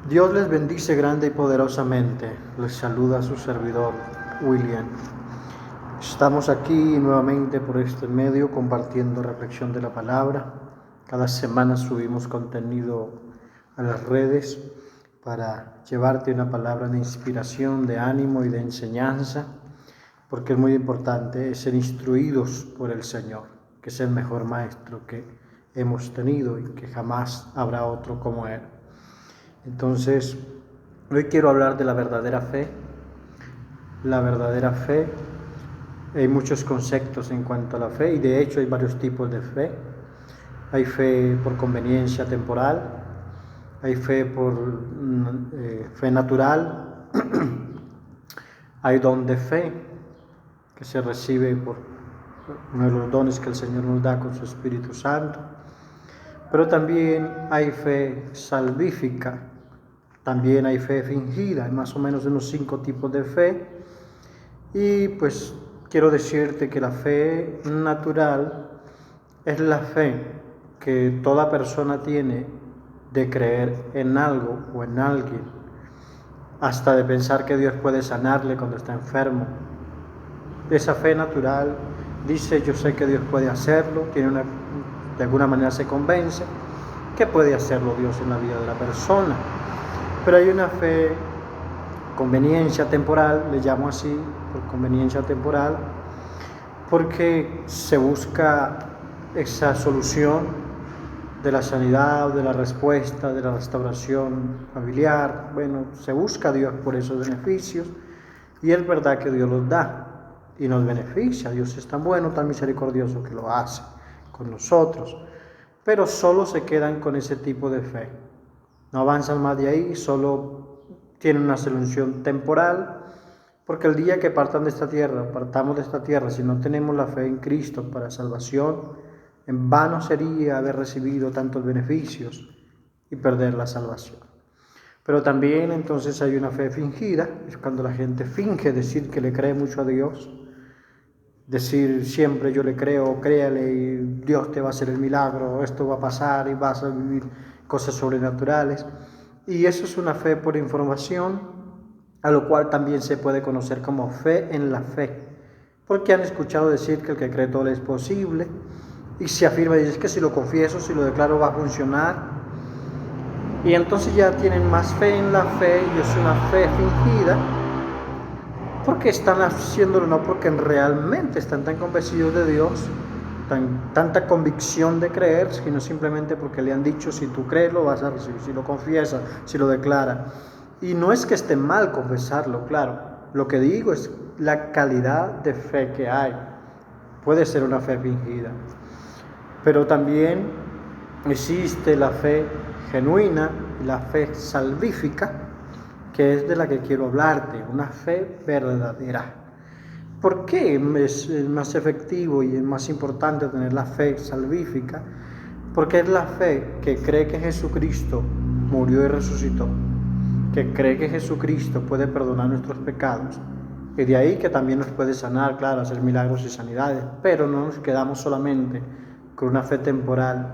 Dios les bendice grande y poderosamente. Les saluda su servidor, William. Estamos aquí nuevamente por este medio compartiendo reflexión de la palabra. Cada semana subimos contenido a las redes para llevarte una palabra de inspiración, de ánimo y de enseñanza, porque es muy importante ser instruidos por el Señor, que es el mejor maestro que hemos tenido y que jamás habrá otro como Él. Entonces, hoy quiero hablar de la verdadera fe. La verdadera fe, hay muchos conceptos en cuanto a la fe y de hecho hay varios tipos de fe. Hay fe por conveniencia temporal, hay fe por fe natural, hay don de fe que se recibe por uno de los dones que el Señor nos da con su Espíritu Santo. Pero también hay fe salvífica, también hay fe fingida, hay más o menos unos 5 tipos de fe. Y pues quiero decirte que la fe natural es la fe que toda persona tiene de creer en algo o en alguien, hasta de pensar que Dios puede sanarle cuando está enfermo. Esa fe natural dice: yo sé que Dios puede hacerlo, de alguna manera se convence que puede hacerlo Dios en la vida de la persona. Pero hay una fe conveniencia temporal, le llamo así, por conveniencia temporal, porque se busca esa solución de la sanidad, de la respuesta, de la restauración familiar. Bueno, se busca a Dios por esos beneficios y es verdad que Dios los da y nos beneficia. Dios es tan bueno, tan misericordioso que lo hace con nosotros, pero solo se quedan con ese tipo de fe, no avanzan más de ahí, solo tienen una solución temporal, porque el día que partamos de esta tierra, si no tenemos la fe en Cristo para salvación, en vano sería haber recibido tantos beneficios y perder la salvación. Pero también entonces hay una fe fingida, es cuando la gente finge decir que le cree mucho a Dios, decir siempre yo le creo, créale y Dios te va a hacer el milagro, esto va a pasar y vas a vivir cosas sobrenaturales. Y eso es una fe por información, a lo cual también se puede conocer como fe en la fe, porque han escuchado decir que el que cree todo le es posible, y se afirma y dice que si lo confieso, si lo declaro va a funcionar, y entonces ya tienen más fe en la fe, y es una fe fingida, porque están haciéndolo no porque realmente están tan convencidos de Dios, tanta convicción de creer, sino simplemente porque le han dicho: si tú crees lo vas a recibir, si lo confiesas, si lo declaras. Y no es que esté mal confesarlo, claro, lo que digo es la calidad de fe que hay. Puede ser una fe fingida, pero también existe la fe genuina y la fe salvífica, que es de la que quiero hablarte, una fe verdadera. ¿Por qué es más efectivo y es más importante tener la fe salvífica? Porque es la fe que cree que Jesucristo murió y resucitó, que cree que Jesucristo puede perdonar nuestros pecados, y de ahí que también nos puede sanar, claro, hacer milagros y sanidades, pero no nos quedamos solamente con una fe temporal,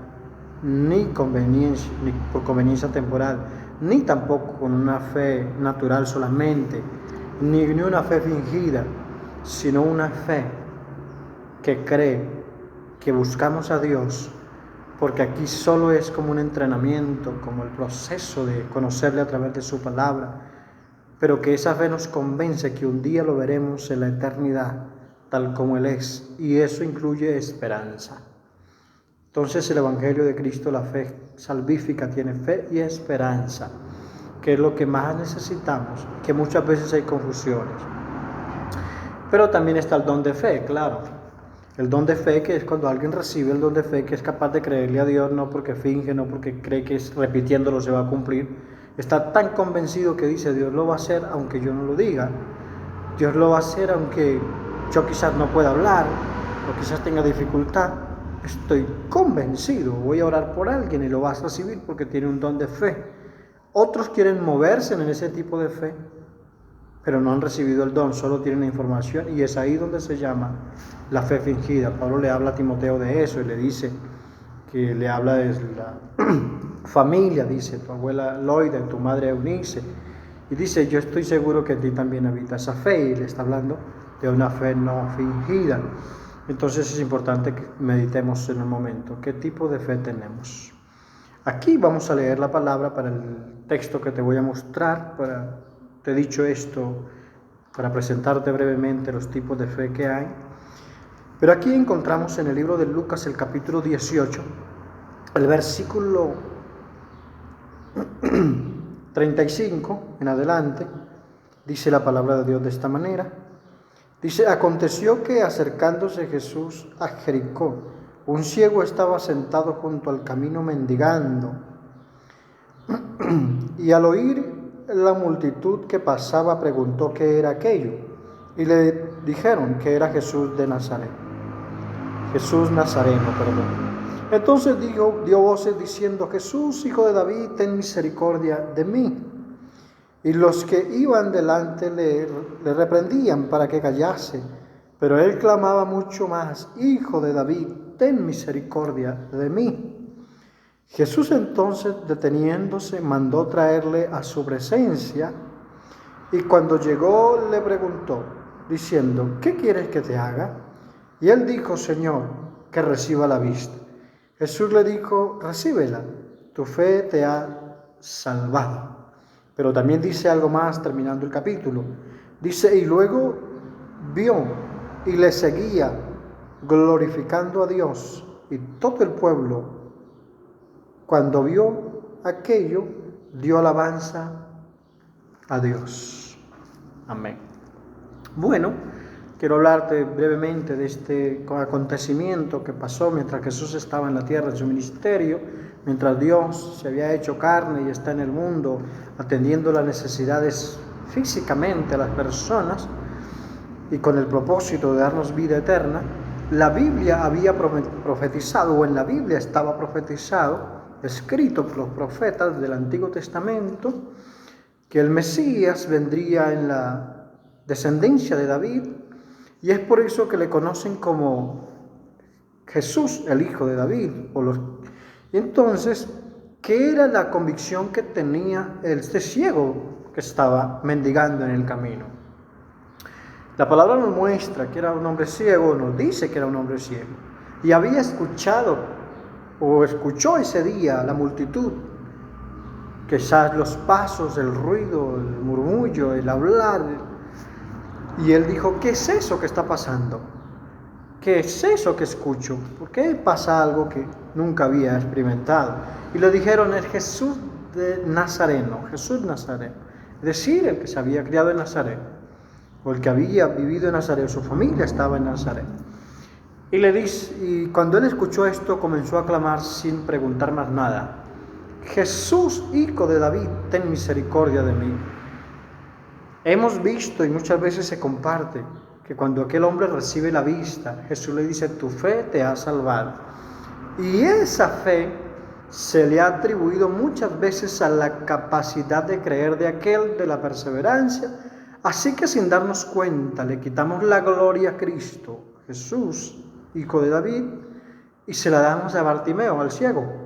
ni por conveniencia temporal, ni tampoco con una fe natural solamente, ni una fe fingida, sino una fe que cree que buscamos a Dios, porque aquí solo es como un entrenamiento, como el proceso de conocerle a través de su palabra, pero que esa fe nos convence que un día lo veremos en la eternidad, tal como Él es, y eso incluye esperanza. Entonces el Evangelio de Cristo, la fe salvífica, tiene fe y esperanza, que es lo que más necesitamos, que muchas veces hay confusiones. Pero también está el don de fe, claro. El don de fe, que es cuando alguien recibe el don de fe, que es capaz de creerle a Dios, no porque finge, no porque cree que repitiéndolo se va a cumplir. Está tan convencido que dice: Dios lo va a hacer aunque yo no lo diga. Dios lo va a hacer aunque yo quizás no pueda hablar o quizás tenga dificultad. Estoy convencido, voy a orar por alguien y lo vas a recibir porque tiene un don de fe. Otros quieren moverse en ese tipo de fe, pero no han recibido el don, solo tienen la información, y es ahí donde se llama la fe fingida. Pablo le habla a Timoteo de eso y le dice que le habla de familia, dice tu abuela Loida y tu madre Eunice. Y dice, yo estoy seguro que en ti también habita esa fe, y le está hablando de una fe no fingida. Entonces es importante que meditemos en un momento, ¿qué tipo de fe tenemos? Aquí vamos a leer la palabra para el texto que te voy a mostrar. Te he dicho esto para presentarte brevemente los tipos de fe que hay. Pero aquí encontramos en el libro de Lucas, el capítulo 18, el versículo 35 en adelante, dice la palabra de Dios de esta manera. Dice, aconteció que acercándose Jesús a Jericó, un ciego estaba sentado junto al camino mendigando, y al oír la multitud que pasaba preguntó qué era aquello, y le dijeron que era Jesús de Nazaret. Jesús Nazareno, perdón. Entonces dio voces diciendo, Jesús, hijo de David, ten misericordia de mí. Y los que iban delante le reprendían para que callase, pero él clamaba mucho más, Hijo de David, ten misericordia de mí. Jesús entonces, deteniéndose, mandó traerle a su presencia, y cuando llegó le preguntó, diciendo, ¿qué quieres que te haga? Y él dijo, Señor, que reciba la vista. Jesús le dijo, recíbela, tu fe te ha salvado. Pero también dice algo más terminando el capítulo. Dice, y luego vio y le seguía glorificando a Dios. Y todo el pueblo, cuando vio aquello, dio alabanza a Dios. Amén. Bueno, quiero hablarte brevemente de este acontecimiento que pasó mientras Jesús estaba en la tierra en su ministerio, mientras Dios se había hecho carne y está en el mundo atendiendo las necesidades físicamente a las personas y con el propósito de darnos vida eterna. La Biblia había profetizado, o en la Biblia estaba profetizado, escrito por los profetas del Antiguo Testamento, que el Mesías vendría en la descendencia de David, y es por eso que le conocen como Jesús, el hijo de David. Y entonces, ¿qué era la convicción que tenía este ciego que estaba mendigando en el camino? La palabra nos muestra que era un hombre ciego, nos dice que era un hombre ciego, y había escuchado o escuchó ese día la multitud, quizás los pasos, el ruido, el murmullo, el hablar, y él dijo, ¿qué es eso que está pasando? ¿Qué es eso que escucho? ¿Por qué pasa algo que nunca había experimentado? Y le dijeron, es Jesús de Nazareno, Jesús Nazareno, es decir, el que se había criado en Nazaret, o el que había vivido en Nazaret, su familia estaba en Nazaret. Y cuando él escuchó esto, comenzó a clamar sin preguntar más nada, Jesús, hijo de David, ten misericordia de mí. Hemos visto, y muchas veces se comparte, que cuando aquel hombre recibe la vista, Jesús le dice, tu fe te ha salvado. Y esa fe se le ha atribuido muchas veces a la capacidad de creer de aquel, de la perseverancia. Así que sin darnos cuenta, le quitamos la gloria a Cristo, Jesús, hijo de David, y se la damos a Bartimeo, al ciego.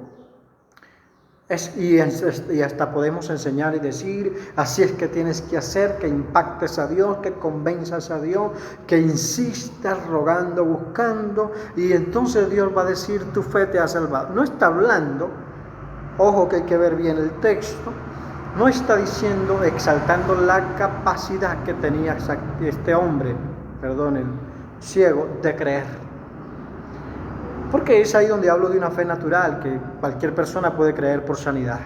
Y hasta podemos enseñar y decir, así es que tienes que hacer, que impactes a Dios, que convenzas a Dios, que insistas rogando, buscando, y entonces Dios va a decir, tu fe te ha salvado. No está hablando, ojo que hay que ver bien el texto, no está diciendo, exaltando la capacidad que tenía este hombre, el ciego, de creer. Porque es ahí donde hablo de una fe natural, que cualquier persona puede creer por sanidad.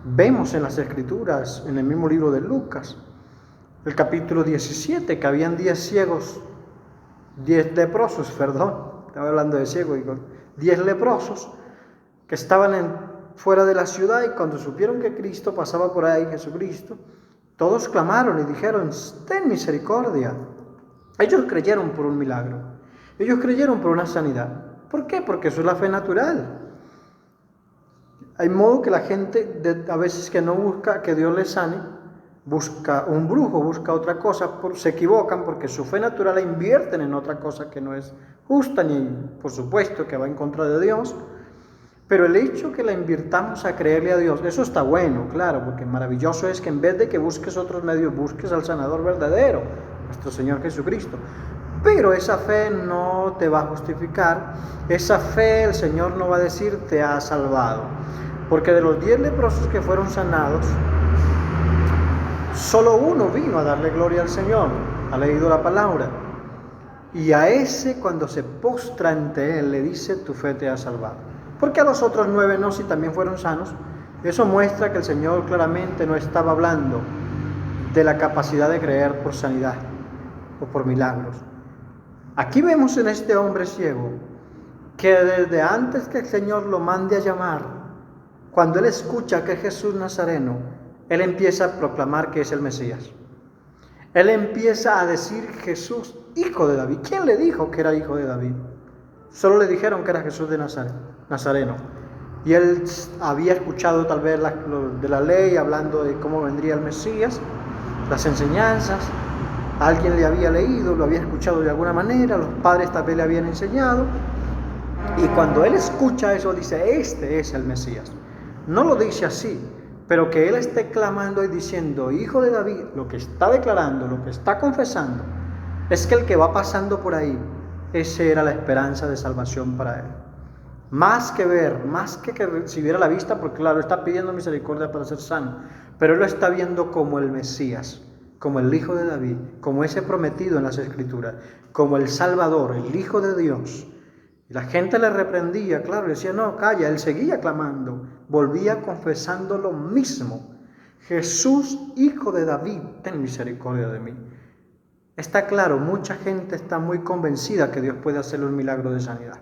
Vemos en las Escrituras, en el mismo libro de Lucas, el capítulo 17, que habían 10 ciegos, 10 leprosos, estaba hablando de ciegos, 10 leprosos, que estaban fuera de la ciudad, y cuando supieron que Cristo pasaba por ahí, Jesucristo, todos clamaron y dijeron, ten misericordia. Ellos creyeron por un milagro. Ellos creyeron por una sanidad. ¿Por qué? Porque eso es la fe natural. Hay modo que la gente a veces que no busca que Dios les sane, busca un brujo, busca otra cosa, se equivocan porque su fe natural la invierten en otra cosa que no es justa, ni por supuesto que va en contra de Dios. Pero el hecho que la invirtamos a creerle a Dios, eso está bueno, claro, porque maravilloso es que en vez de que busques otros medios, busques al sanador verdadero, nuestro Señor Jesucristo. Pero esa fe no te va a justificar, esa fe el Señor no va a decir te ha salvado. Porque de los 10 leprosos que fueron sanados, solo uno vino a darle gloria al Señor, ha leído la palabra. Y a ese, cuando se postra ante él, le dice, tu fe te ha salvado. Porque a los otros 9 no, si también fueron sanos. Eso muestra que el Señor claramente no estaba hablando de la capacidad de creer por sanidad o por milagros. Aquí vemos en este hombre ciego que desde antes que el Señor lo mande a llamar, cuando él escucha que es Jesús Nazareno, él empieza a proclamar que es el Mesías. Él empieza a decir Jesús, hijo de David. ¿Quién le dijo que era hijo de David? Solo le dijeron que era Jesús de Nazareno. Y él había escuchado tal vez de la ley, hablando de cómo vendría el Mesías, las enseñanzas. Alguien le había leído, lo había escuchado de alguna manera, los padres tal vez le habían enseñado. Y cuando él escucha eso, dice, este es el Mesías. No lo dice así, pero que él esté clamando y diciendo, hijo de David, lo que está declarando, lo que está confesando, es que el que va pasando por ahí, esa era la esperanza de salvación para él. Más que ver, más que recibiera la vista, porque claro, está pidiendo misericordia para ser sano, pero él lo está viendo como el Mesías, como el Hijo de David, como ese prometido en las Escrituras, como el Salvador, el Hijo de Dios. Y la gente le reprendía, claro, le decía, no, calla, él seguía clamando, volvía confesando lo mismo. Jesús, Hijo de David, ten misericordia de mí. Está claro, mucha gente está muy convencida que Dios puede hacerle un milagro de sanidad.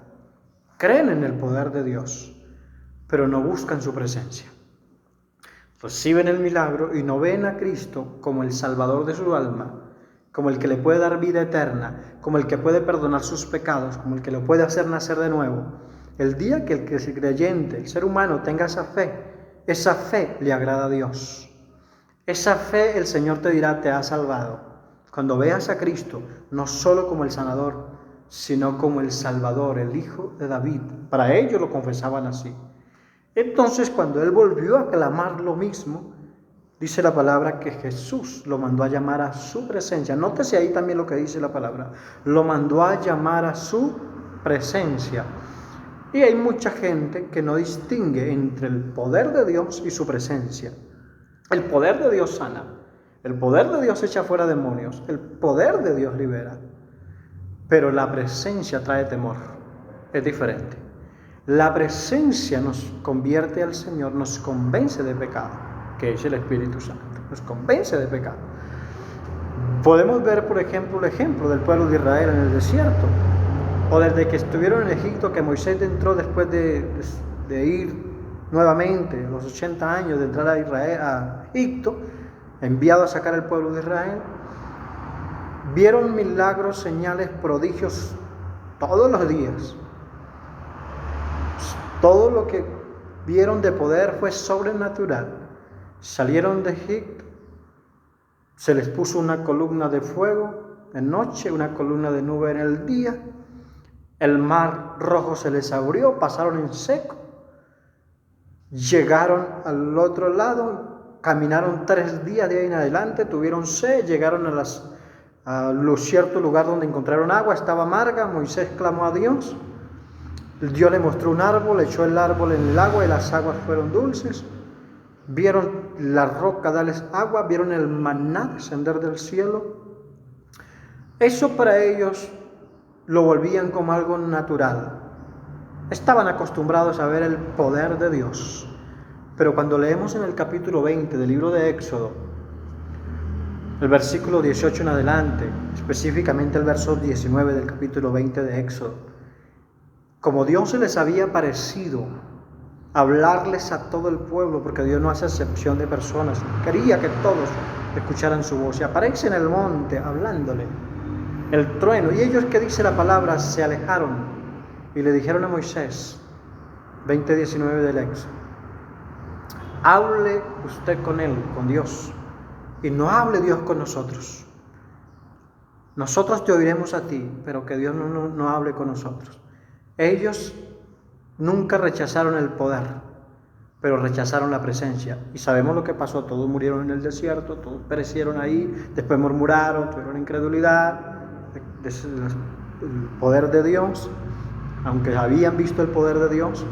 Creen en el poder de Dios, pero no buscan su presencia. Reciben el milagro y no ven a Cristo como el Salvador de su alma, como el que le puede dar vida eterna, como el que puede perdonar sus pecados, como el que lo puede hacer nacer de nuevo. El día que el creyente, el ser humano, tenga esa fe le agrada a Dios. Esa fe el Señor te dirá, te ha salvado. Cuando veas a Cristo, no solo como el sanador, sino como el Salvador, el Hijo de David. Para ellos lo confesaban así. Entonces, cuando él volvió a clamar lo mismo, dice la palabra que Jesús lo mandó a llamar a su presencia. Nótese ahí también lo que dice la palabra. Lo mandó a llamar a su presencia. Y hay mucha gente que no distingue entre el poder de Dios y su presencia. El poder de Dios sana. El poder de Dios echa fuera demonios. El poder de Dios libera. Pero la presencia trae temor. Es diferente. La presencia nos convierte al Señor, nos convence de pecado, que es el Espíritu Santo. Nos convence de pecado. Podemos ver, por ejemplo, el ejemplo del pueblo de Israel en el desierto. O desde que estuvieron en Egipto, que Moisés entró después de ir nuevamente, a los 80 años de entrar a Egipto, enviado a sacar al pueblo de Israel, vieron milagros, señales, prodigios todos los días. Todo lo que vieron de poder fue sobrenatural. Salieron de Egipto, se les puso una columna de fuego en noche, una columna de nube en el día, el mar rojo se les abrió, pasaron en seco, llegaron al otro lado, caminaron 3 días de ahí en adelante, tuvieron sed, llegaron a cierto lugar donde encontraron agua, estaba amarga. Moisés clamó a Dios, Dios le mostró un árbol, echó el árbol en el agua y las aguas fueron dulces. Vieron la roca darles agua, vieron el maná descender del cielo. Eso para ellos lo volvían como algo natural. Estaban acostumbrados a ver el poder de Dios. Pero cuando leemos en el capítulo 20 del libro de Éxodo, el versículo 18 en adelante, específicamente el verso 19 del capítulo 20 de Éxodo, como Dios se les había parecido hablarles a todo el pueblo, porque Dios no hace excepción de personas, quería que todos escucharan su voz, y aparece en el monte hablándole, el trueno, y ellos, que dice la palabra, se alejaron y le dijeron a Moisés, 20:19 del Éxodo, hable usted con él, con Dios, y no hable Dios con nosotros. Nosotros te oiremos a ti, pero que Dios no hable con nosotros. Ellos Nunca rechazaron el poder, pero rechazaron la presencia. Y sabemos lo que pasó, todos murieron en el desierto, todos perecieron ahí, después murmuraron, tuvieron incredulidad, el poder de Dios, aunque habían visto el poder de Dios,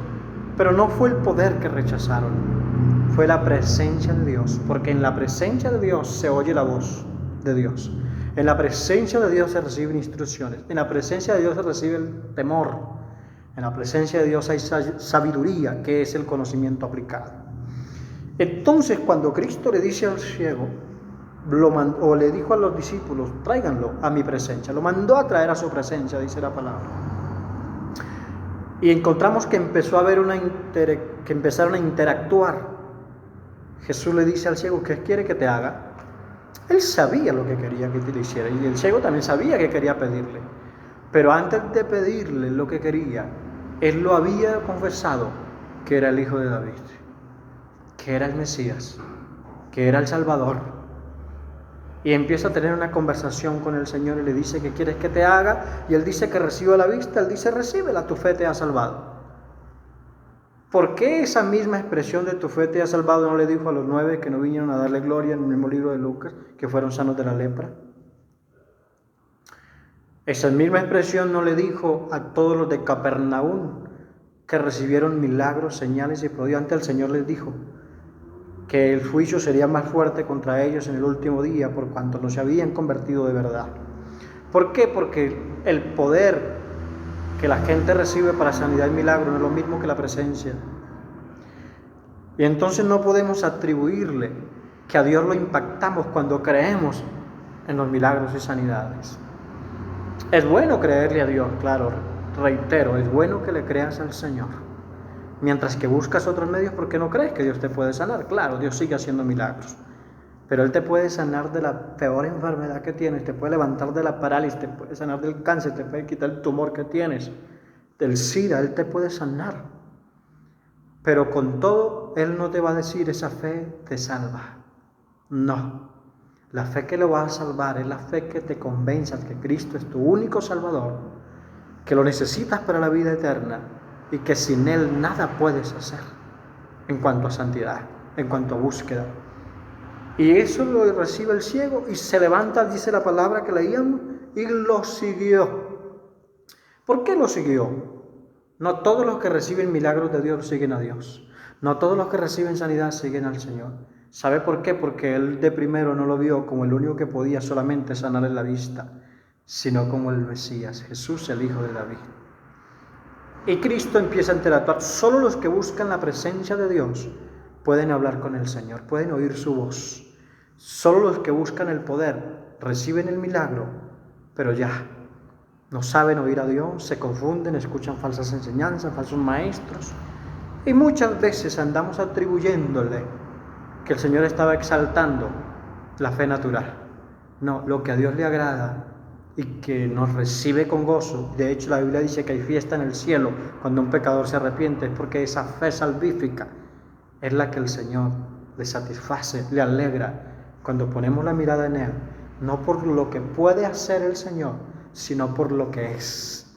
pero no fue el poder que rechazaron, fue la presencia de Dios, porque en la presencia de Dios se oye la voz de Dios, en la presencia de Dios se reciben instrucciones, en la presencia de Dios se recibe el temor, en la presencia de Dios hay sabiduría, que es el conocimiento aplicado. Entonces, cuando Cristo le dice al ciego, o le dijo a los discípulos, tráiganlo a mi presencia, lo mandó a traer a su presencia, dice la palabra. Y encontramos que empezó a haber que empezaron a interactuar. Jesús le dice al ciego, ¿qué quiere que te haga? Él sabía lo que quería que te le hiciera, y el ciego también sabía que quería pedirle. Pero antes de pedirle lo que quería, él lo había confesado que era el Hijo de David, que era el Mesías, que era el Salvador. Y empieza a tener una conversación con el Señor y le dice, ¿qué quieres que te haga? Y él dice que reciba la vista, él dice, recíbela, tu fe te ha salvado. ¿Por qué esa misma expresión de tu fe te ha salvado no le dijo a los 9 que no vinieron a darle gloria en el mismo libro de Lucas, que fueron sanos de la lepra? Esa misma expresión no le dijo a todos los de Capernaum que recibieron milagros, señales y prodigios. Antes el Señor les dijo que el juicio sería más fuerte contra ellos en el último día por cuanto no se habían convertido de verdad. ¿Por qué? Porque el poder que la gente recibe para sanidad y milagro no es lo mismo que la presencia. Y entonces no podemos atribuirle que a Dios lo impactamos cuando creemos en los milagros y sanidades. Es bueno creerle a Dios, claro, reitero, es bueno que le creas al Señor. Mientras que buscas otros medios, ¿por qué no crees que Dios te puede sanar? Claro, Dios sigue haciendo milagros, pero Él te puede sanar de la peor enfermedad que tienes, te puede levantar de la parálisis, te puede sanar del cáncer, te puede quitar el tumor que tienes, del SIDA, Él te puede sanar. Pero con todo, Él no te va a decir, esa fe te salva. No, la fe que lo va a salvar es la fe que te convenza que Cristo es tu único Salvador, que lo necesitas para la vida eterna, y que sin Él nada puedes hacer en cuanto a santidad, en cuanto a búsqueda. Y eso lo recibe el ciego y se levanta, dice la palabra que leíamos, y lo siguió. ¿Por qué lo siguió? No todos los que reciben milagros de Dios siguen a Dios. No todos los que reciben sanidad siguen al Señor. ¿Sabe por qué? Porque Él de primero no lo vio como el único que podía solamente sanarle la vista, sino como el Mesías, Jesús, el Hijo de David. Y Cristo empieza a interactuar. Solo los que buscan la presencia de Dios pueden hablar con el Señor, pueden oír su voz. Solo los que buscan el poder reciben el milagro, pero ya no saben oír a Dios, se confunden, escuchan falsas enseñanzas, falsos maestros. Y muchas veces andamos atribuyéndole que el Señor estaba exaltando la fe natural. No, lo que a Dios le agrada y que nos recibe con gozo. De hecho, la Biblia dice que hay fiesta en el cielo cuando un pecador se arrepiente, es porque esa fe salvífica es la que el Señor le satisface, le alegra cuando ponemos la mirada en Él, no por lo que puede hacer el Señor, sino por lo que es.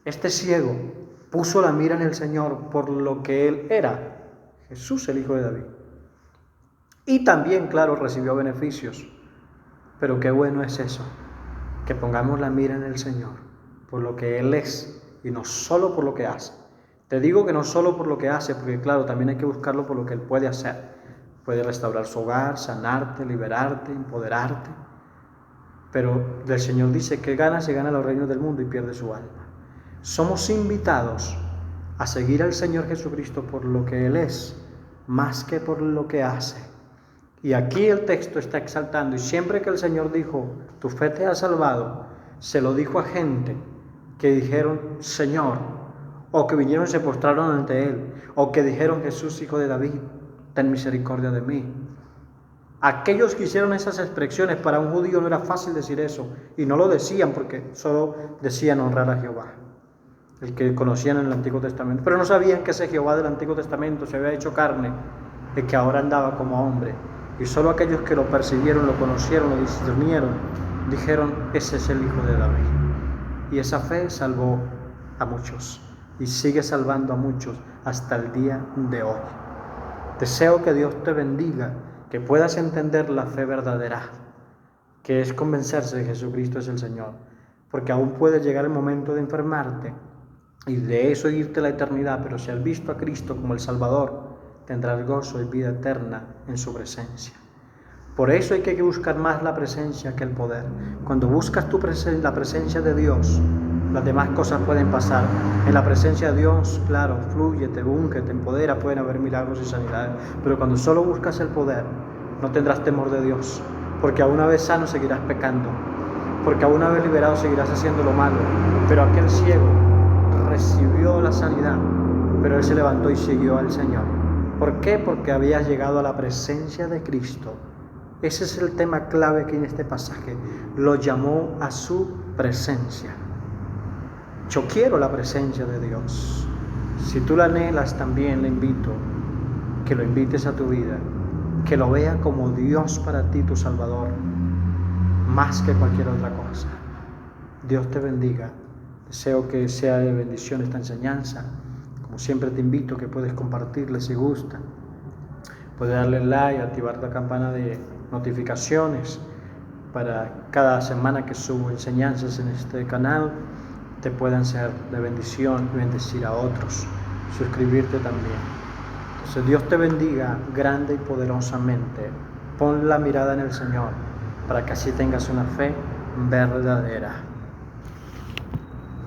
Este ciego puso la mira en el Señor por lo que Él era, Jesús, el Hijo de David. Y también, claro, recibió beneficios, pero qué bueno es eso, que pongamos la mira en el Señor, por lo que Él es, y no solo por lo que hace. Te digo que no solo por lo que hace, porque claro, también hay que buscarlo por lo que Él puede hacer. Puede restaurar su hogar, sanarte, liberarte, empoderarte. Pero el Señor dice que gana, se gana los reinos del mundo y pierde su alma. Somos invitados a seguir al Señor Jesucristo por lo que Él es, más que por lo que hace. Y aquí el texto está exaltando, y siempre que el Señor dijo, tu fe te ha salvado, se lo dijo a gente que dijeron, Señor, o que vinieron y se postraron ante Él, o que dijeron, Jesús, Hijo de David, ten misericordia de mí. Aquellos que hicieron esas expresiones, para un judío no era fácil decir eso, y no lo decían porque solo decían honrar a Jehová, el que conocían en el Antiguo Testamento, pero no sabían que ese Jehová del Antiguo Testamento se había hecho carne, y que ahora andaba como hombre. Y solo aquellos que lo percibieron, lo conocieron, lo discernieron, dijeron, ese es el Hijo de David. Y esa fe salvó a muchos. y sigue salvando a muchos hasta el día de hoy. Deseo que Dios te bendiga, que puedas entender la fe verdadera, que es convencerse de que Jesucristo es el Señor, porque aún puede llegar el momento de enfermarte y de eso irte a la eternidad, pero si has visto a Cristo como el Salvador, tendrás gozo y vida eterna en su presencia. Por eso hay que buscar más la presencia que el poder. Cuando buscas la presencia de Dios, las demás cosas pueden pasar. En la presencia de Dios, claro, fluye, te unge, te empodera, pueden haber milagros y sanidades. Pero cuando solo buscas el poder, no tendrás temor de Dios, porque a una vez sano seguirás pecando, porque a una vez liberado seguirás haciendo lo malo. Pero aquel ciego recibió la sanidad, pero él se levantó y siguió al Señor. ¿Por qué? Porque había llegado a la presencia de Cristo. Ese es el tema clave aquí en este pasaje. Lo llamó a su presencia. Yo quiero la presencia de Dios. Si tú la anhelas, también le invito que lo invites a tu vida, que lo vea como Dios para ti, tu Salvador, más que cualquier otra cosa. Dios te bendiga. Deseo que sea de bendición esta enseñanza. Como siempre te invito que puedes compartirle si gusta. Puedes darle like, activar la campana de notificaciones para cada semana que subo enseñanzas en este canal te puedan ser de bendición y bendecir a otros. Suscribirte también. Entonces Dios te bendiga grande y poderosamente. Pon la mirada en el Señor para que así tengas una fe verdadera.